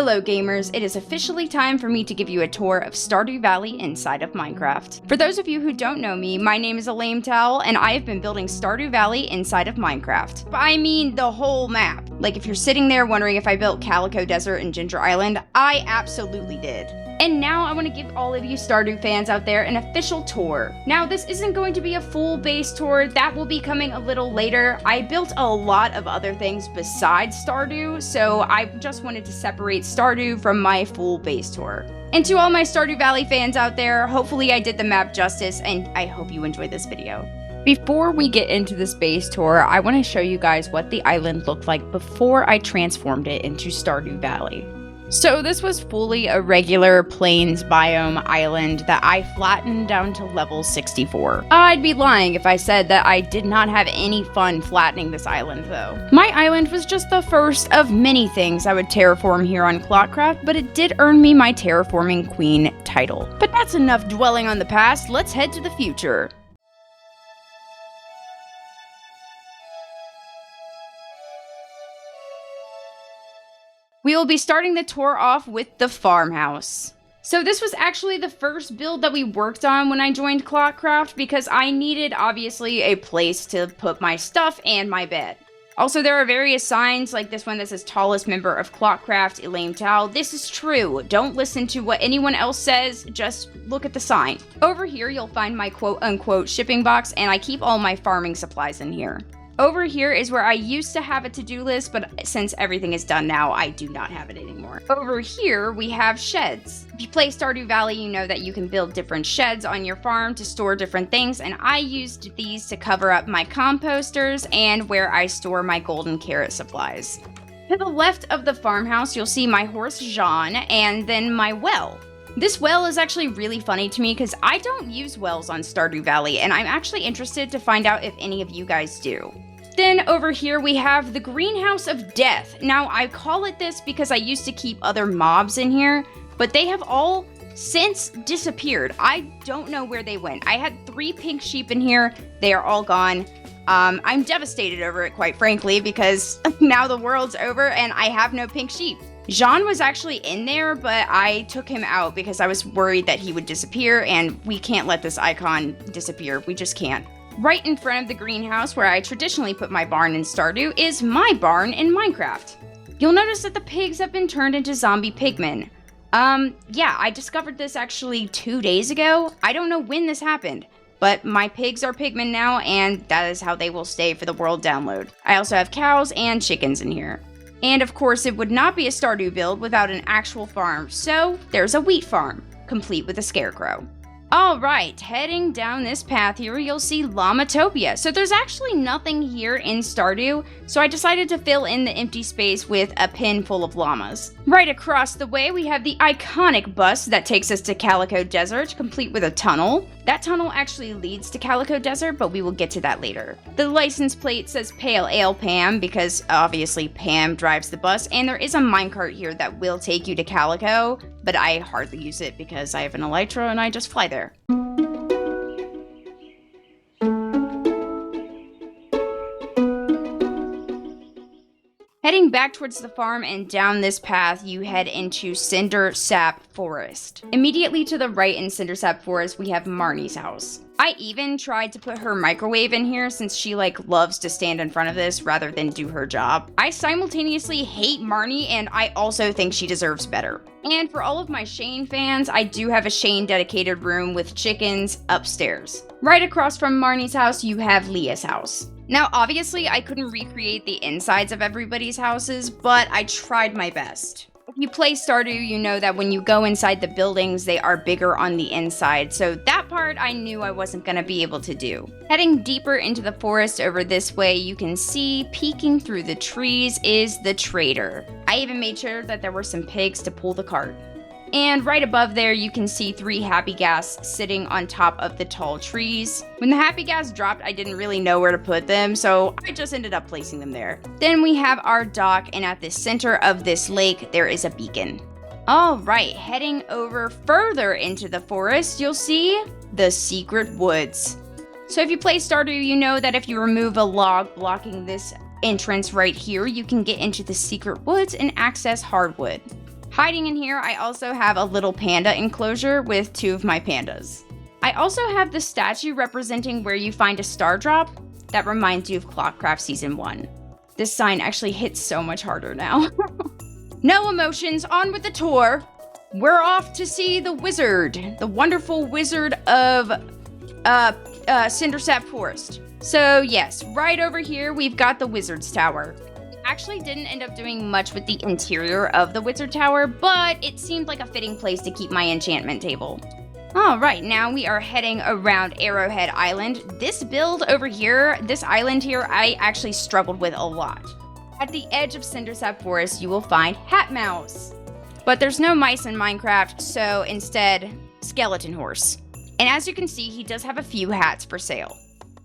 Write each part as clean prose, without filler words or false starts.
Hello gamers, it is officially time for me to give you a tour of Stardew Valley inside of Minecraft. For those of you who don't know me, my name is Elaine Towel, and I have been building Stardew Valley inside of Minecraft. I mean the whole map. Like if you're sitting there wondering if I built Calico Desert and Ginger Island, I absolutely did. And now I want to give all of you Stardew fans out there an official tour. Now this isn't going to be a full base tour, that will be coming a little later. I built a lot of other things besides Stardew, so I just wanted to separate Stardew from my full base tour. And to all my Stardew Valley fans out there, hopefully I did the map justice and I hope you enjoyed this video. Before we get into this base tour, I want to show you guys what the island looked like before I transformed it into Stardew Valley. So this was fully a regular plains biome island that I flattened down to level 64. I'd be lying if I said that I did not have any fun flattening this island though. My island was just the first of many things I would terraform here on ClockCraft, but it did earn me my Terraforming Queen title. But that's enough dwelling on the past, let's head to the future. We will be starting the tour off with the farmhouse. So this was actually the first build that we worked on when I joined ClockCraft because I needed, obviously, a place to put my stuff and my bed. Also, there are various signs, like this one that says tallest member of ClockCraft, Elaine Towel. This is true. Don't listen to what anyone else says, just look at the sign. Over here, you'll find my quote-unquote shipping box, and I keep all my farming supplies in here. Over here is where I used to have a to-do list, but since everything is done now, I do not have it anymore. Over here, we have sheds. If you play Stardew Valley, you know that you can build different sheds on your farm to store different things, and I used these to cover up my composters and where I store my golden carrot supplies. To the left of the farmhouse, you'll see my horse Jean, and then my well. This well is actually really funny to me because I don't use wells on Stardew Valley, and I'm actually interested to find out if any of you guys do. Then over here we have the Greenhouse of Death. Now I call it this because I used to keep other mobs in here, but they have all since disappeared. I don't know where they went. I had 3 pink sheep in here. They are all gone. I'm devastated over it, quite frankly, because now the world's over and I have no pink sheep. Jean was actually in there, but I took him out because I was worried that he would disappear, and we can't let this icon disappear. We just can't. Right in front of the greenhouse, where I traditionally put my barn in Stardew, is my barn in Minecraft. You'll notice that the pigs have been turned into zombie pigmen. Yeah, I discovered this actually 2 days ago. I don't know when this happened, but my pigs are pigmen now, and that is how they will stay for the world download. I also have cows and chickens in here. And of course, it would not be a Stardew build without an actual farm, so there's a wheat farm, complete with a scarecrow. Alright, heading down this path here, you'll see Llamatopia. So there's actually nothing here in Stardew, so I decided to fill in the empty space with a pen full of llamas. Right across the way, we have the iconic bus that takes us to Calico Desert, complete with a tunnel. That tunnel actually leads to Calico Desert, but we will get to that later. The license plate says Pale Ale Pam, because obviously Pam drives the bus, and there is a minecart here that will take you to Calico, but I hardly use it because I have an elytra and I just fly there. Heading back towards the farm and down this path, you head into Cindersap Forest. Immediately to the right in Cindersap Forest, we have Marnie's house. I even tried to put her microwave in here since she loves to stand in front of this rather than do her job. I simultaneously hate Marnie, and I also think she deserves better. And for all of my Shane fans, I do have a Shane dedicated room with chickens upstairs. Right across from Marnie's house, you have Leah's house. Now, obviously, I couldn't recreate the insides of everybody's houses, but I tried my best. If you play Stardew, you know that when you go inside the buildings, they are bigger on the inside, so that part I knew I wasn't going to be able to do. Heading deeper into the forest over this way, you can see, peeking through the trees, is the trader. I even made sure that there were some pigs to pull the cart. And right above there, you can see 3 happy gas sitting on top of the tall trees. When the happy gas dropped, I didn't really know where to put them, so I just ended up placing them there. Then we have our dock, and at the center of this lake, there is a beacon. Alright, heading over further into the forest, you'll see the secret woods. So if you play Stardew, you know that if you remove a log blocking this entrance right here, you can get into the secret woods and access hardwood. Hiding in here, I also have a little panda enclosure with 2 of my pandas. I also have the statue representing where you find a star drop that reminds you of ClockCraft Season 1. This sign actually hits so much harder now. No emotions, on with the tour. We're off to see the wizard, the wonderful wizard of Cindersap Forest. So yes, right over here we've got the wizard's tower. Actually didn't end up doing much with the interior of the wizard tower, but it seemed like a fitting place to keep my enchantment table. Alright, now we are heading around Arrowhead Island. This build over here, this island here, I actually struggled with a lot. At the edge of Cindersap Forest, you will find Hat Mouse. But there's no mice in Minecraft, so instead, Skeleton Horse. And as you can see, he does have a few hats for sale.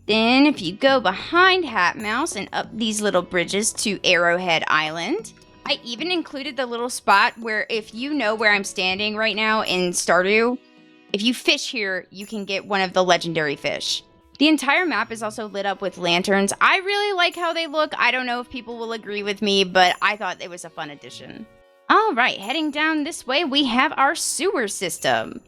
Then if you go behind Hat Mouse and up these little bridges to Arrowhead Island, I even included the little spot where if you know where I'm standing right now in Stardew, if you fish here, you can get one of the legendary fish. The entire map is also lit up with lanterns. I really like how they look. I don't know if people will agree with me, but I thought it was a fun addition. Alright, heading down this way, we have our sewer system.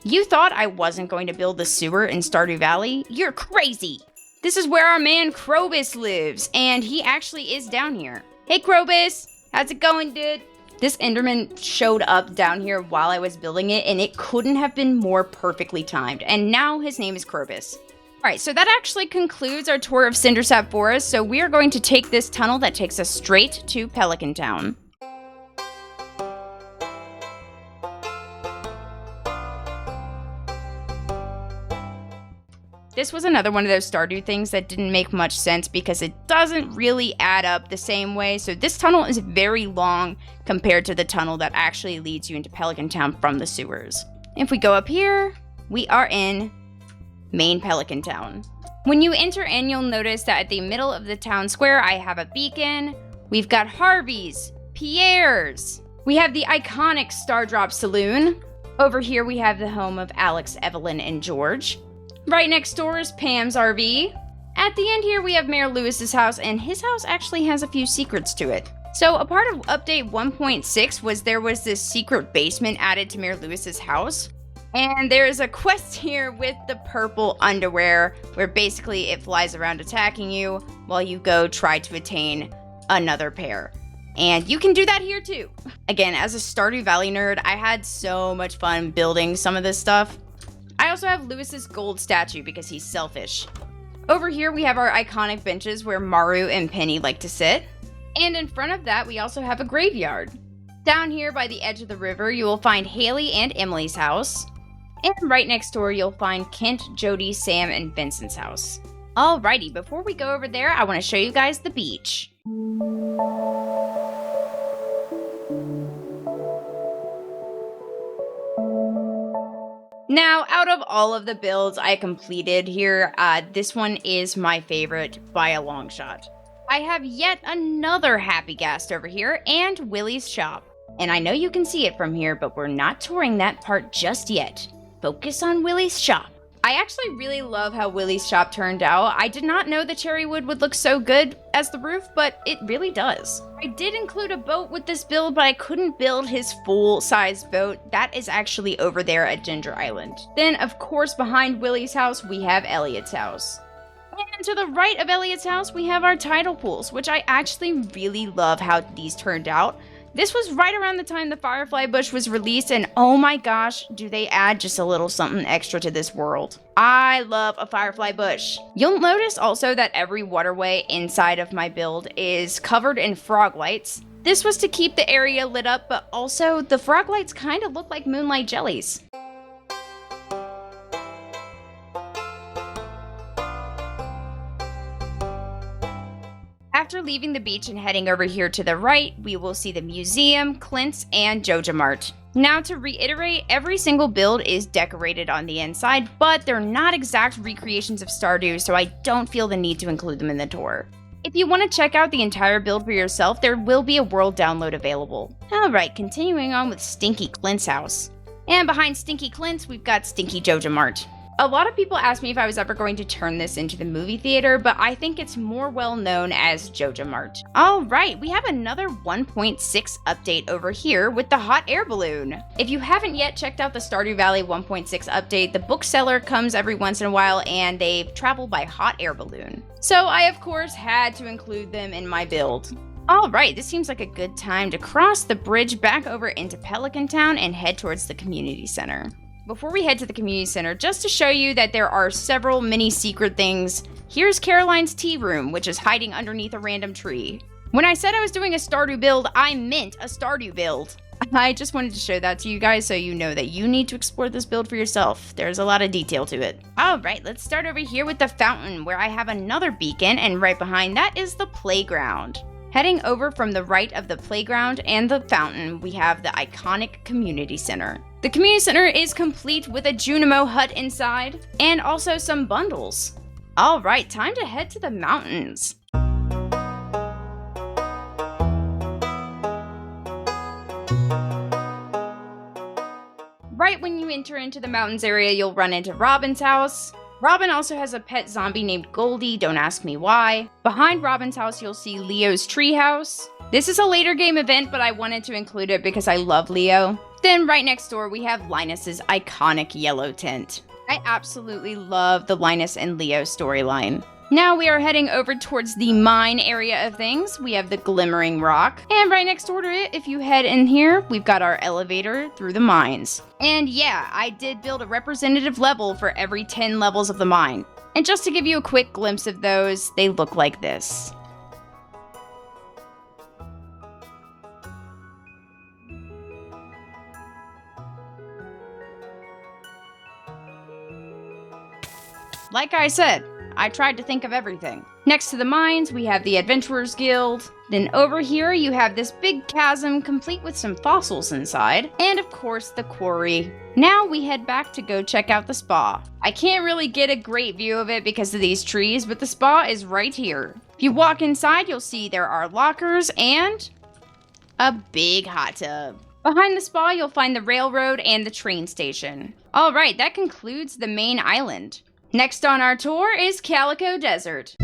You thought I wasn't going to build the sewer in Stardew Valley? You're crazy! This is where our man Krobus lives, and he actually is down here. Hey Krobus! How's it going, dude? This Enderman showed up down here while I was building it, and it couldn't have been more perfectly timed. And now his name is Krobus. Alright, so that actually concludes our tour of Cindersap Forest, so we are going to take this tunnel that takes us straight to Pelican Town. This was another one of those Stardew things that didn't make much sense because it doesn't really add up the same way. So this tunnel is very long compared to the tunnel that actually leads you into Pelican Town from the sewers. If we go up here, we are in main Pelican Town. When you enter in, you'll notice that at the middle of the town square, I have a beacon. We've got Harvey's, Pierre's. We have the iconic Stardrop Saloon. Over here, we have the home of Alex, Evelyn, and George. Right next door is Pam's RV. At the end here, we have Mayor Lewis's house, and his house actually has a few secrets to it. So a part of update 1.6 was there was this secret basement added to Mayor Lewis's house. And there is a quest here with the purple underwear, where basically it flies around attacking you while you go try to attain another pair. And you can do that here too. Again, as a Stardew Valley nerd, I had so much fun building some of this stuff. I also have Lewis's gold statue because he's selfish. Over here we have our iconic benches where Maru and Penny like to sit. And in front of that we also have a graveyard. Down here by the edge of the river you will find Haley and Emily's house. And right next door you'll find Kent, Jody, Sam, and Vincent's house. Alrighty, before we go over there I want to show you guys the beach. Now, out of all of the builds I completed here, this one is my favorite by a long shot. I have yet another Happy Ghast over here, and Willie's shop. And I know you can see it from here, but we're not touring that part just yet. Focus on Willie's shop. I actually really love how Willie's shop turned out. I did not know the cherry wood would look so good as the roof, but it really does. I did include a boat with this build, but I couldn't build his full-size boat. That is actually over there at Ginger Island. Then, of course, behind Willie's house, we have Elliot's house. And to the right of Elliot's house, we have our tidal pools, which I actually really love how these turned out. This was right around the time the Firefly Bush was released, and oh my gosh, do they add just a little something extra to this world. I love a Firefly Bush. You'll notice also that every waterway inside of my build is covered in frog lights. This was to keep the area lit up, but also the frog lights kind of look like moonlight jellies. After leaving the beach and heading over here to the right, we will see the museum, Clint's, and Joja Mart. Now to reiterate, every single build is decorated on the inside, but they're not exact recreations of Stardew, so I don't feel the need to include them in the tour. If you want to check out the entire build for yourself, there will be a world download available. Alright, continuing on with Stinky Clint's house. And behind Stinky Clint's, we've got Stinky Joja Mart. A lot of people ask me if I was ever going to turn this into the movie theater, but I think it's more well known as Joja Mart. Alright, we have another 1.6 update over here with the hot air balloon. If you haven't yet checked out the Stardew Valley 1.6 update, the bookseller comes every once in a while and they travel by hot air balloon. So I of course had to include them in my build. Alright, this seems like a good time to cross the bridge back over into Pelican Town and head towards the community center. Before we head to the community center, just to show you that there are several mini secret things, here's Caroline's tea room, which is hiding underneath a random tree. When I said I was doing a Stardew build, I meant a Stardew build. I just wanted to show that to you guys so you know that you need to explore this build for yourself. There's a lot of detail to it. Alright, let's start over here with the fountain, where I have another beacon, and right behind that is the playground. Heading over from the right of the playground and the fountain, we have the iconic community center. The community center is complete with a Junimo hut inside, and also some bundles. Alright, time to head to the mountains. Right when you enter into the mountains area, you'll run into Robin's house. Robin also has a pet zombie named Goldie, don't ask me why. Behind Robin's house, you'll see Leo's treehouse. This is a later game event, but I wanted to include it because I love Leo. Then right next door, we have Linus's iconic yellow tent. I absolutely love the Linus and Leo storyline. Now we are heading over towards the mine area of things. We have the Glimmering Rock. And right next door to it, if you head in here, we've got our elevator through the mines. And yeah, I did build a representative level for every 10 levels of the mine. And just to give you a quick glimpse of those, they look like this. Like I said, I tried to think of everything. Next to the mines, we have the Adventurers Guild. Then over here, you have this big chasm complete with some fossils inside. And of course, the quarry. Now we head back to go check out the spa. I can't really get a great view of it because of these trees, but the spa is right here. If you walk inside, you'll see there are lockers and a big hot tub. Behind the spa, you'll find the railroad and the train station. Alright, that concludes the main island. Next on our tour is Calico Desert.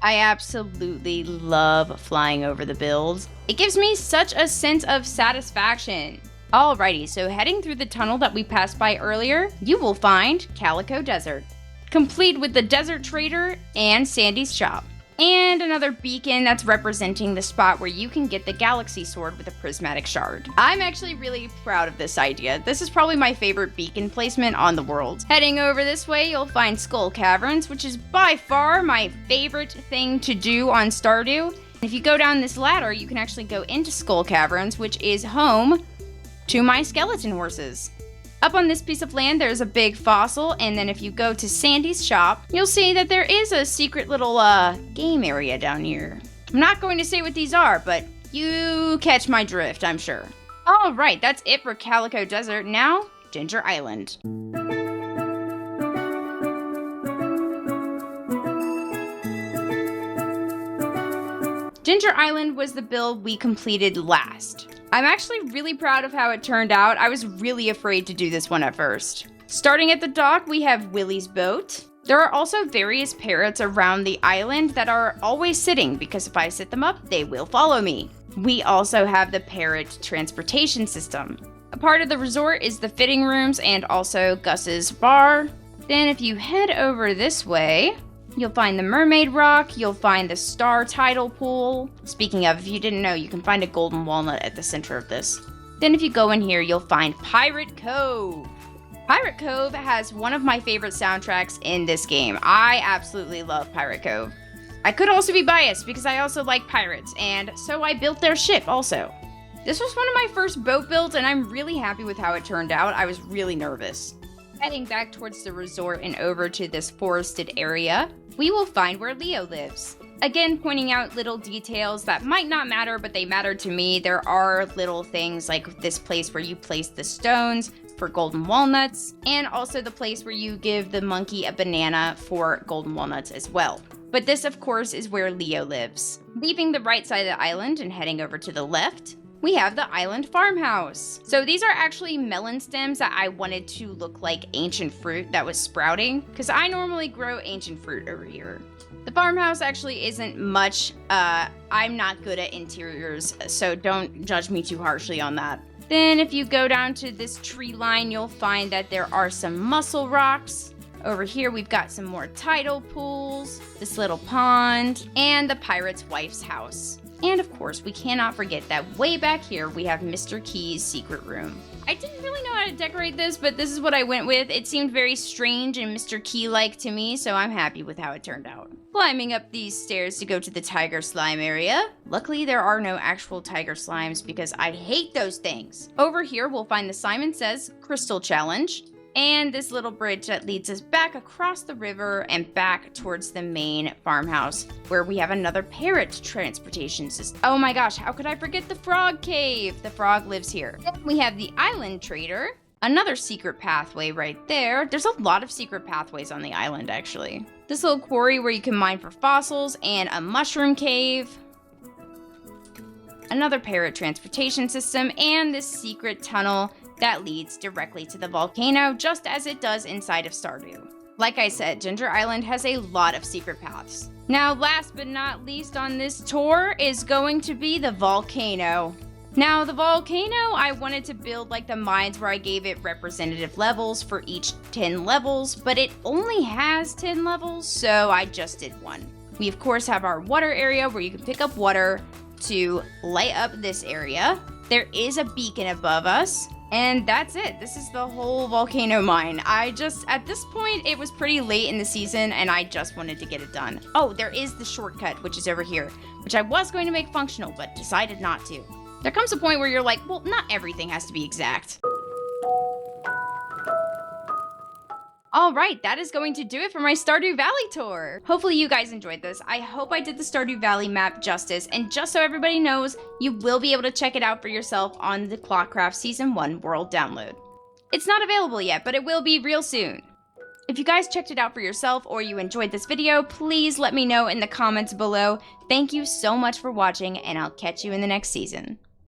I absolutely love flying over the builds. It gives me such a sense of satisfaction. Alrighty, so heading through the tunnel that we passed by earlier, you will find Calico Desert, complete with the Desert Trader and Sandy's shop. And another beacon that's representing the spot where you can get the Galaxy Sword with a prismatic shard. I'm actually really proud of this idea. This is probably my favorite beacon placement on the world. Heading over this way, you'll find Skull Caverns, which is by far my favorite thing to do on Stardew. If you go down this ladder, you can actually go into Skull Caverns, which is home to my skeleton horses. Up on this piece of land, there's a big fossil, and then if you go to Sandy's shop, you'll see that there is a secret little game area down here. I'm not going to say what these are, but you catch my drift, I'm sure. Alright, that's it for Calico Desert. Now, Ginger Island. Ginger Island was the build we completed last. I'm actually really proud of how it turned out. I was really afraid to do this one at first. Starting at the dock, we have Willie's boat. There are also various parrots around the island that are always sitting, because if I sit them up, they will follow me. We also have the parrot transportation system. A part of the resort is the fitting rooms and also Gus's bar. Then if you head over this way, you'll find the Mermaid Rock, you'll find the Star Tidal Pool. Speaking of, if you didn't know, you can find a golden walnut at the center of this. Then if you go in here, you'll find Pirate Cove. Pirate Cove has one of my favorite soundtracks in this game. I absolutely love Pirate Cove. I could also be biased because I also like pirates, and so I built their ship also. This was one of my first boat builds, and I'm really happy with how it turned out. I was really nervous. Heading back towards the resort and over to this forested area, we will find where Leo lives. Again, pointing out little details that might not matter, but they matter to me. There are little things like this place where you place the stones for golden walnuts, and also the place where you give the monkey a banana for golden walnuts as well. But this, of course, is where Leo lives. Leaving the right side of the island and heading over to the left, we have the island farmhouse. So these are actually melon stems that I wanted to look like ancient fruit that was sprouting, because I normally grow ancient fruit over here. The farmhouse actually isn't much. I'm not good at interiors, so don't judge me too harshly on that. Then if you go down to this tree line, you'll find that there are some mussel rocks. Over here, we've got some more tidal pools, this little pond, and the pirate's wife's house. And of course, we cannot forget that way back here, we have Mr. Key's secret room. I didn't really know how to decorate this, but this is what I went with. It seemed very strange and Mr. Key-like to me, so I'm happy with how it turned out. Climbing up these stairs to go to the tiger slime area. Luckily, there are no actual tiger slimes because I hate those things. Over here, we'll find the Simon Says Crystal Challenge, and this little bridge that leads us back across the river and back towards the main farmhouse, where we have another parrot transportation system. Oh my gosh, how could I forget the frog cave? The frog lives here. Then we have the island trader, another secret pathway right there. There's a lot of secret pathways on the island, actually. This little quarry where you can mine for fossils, and a mushroom cave, another parrot transportation system, and this secret tunnel that leads directly to the volcano, just as it does inside of Stardew. Like I said, Ginger Island has a lot of secret paths. Now, last but not least on this tour is going to be the volcano. Now, the volcano, I wanted to build like the mines where I gave it representative levels for each 10 levels, but it only has 10 levels, so I just did one. We, of course, have our water area where you can pick up water to light up this area. There is a beacon above us. And that's it. This is the whole volcano mine. At this point, it was pretty late in the season and I just wanted to get it done. Oh, there is the shortcut, which is over here, which I was going to make functional, but decided not to. There comes a point where you're like, well, not everything has to be exact. All right, that is going to do it for my Stardew Valley tour. Hopefully you guys enjoyed this. I hope I did the Stardew Valley map justice, and just so everybody knows, you will be able to check it out for yourself on the ClockCraft Season 1 World Download. It's not available yet, but it will be real soon. If you guys checked it out for yourself or you enjoyed this video, please let me know in the comments below. Thank you so much for watching, and I'll catch you in the next season.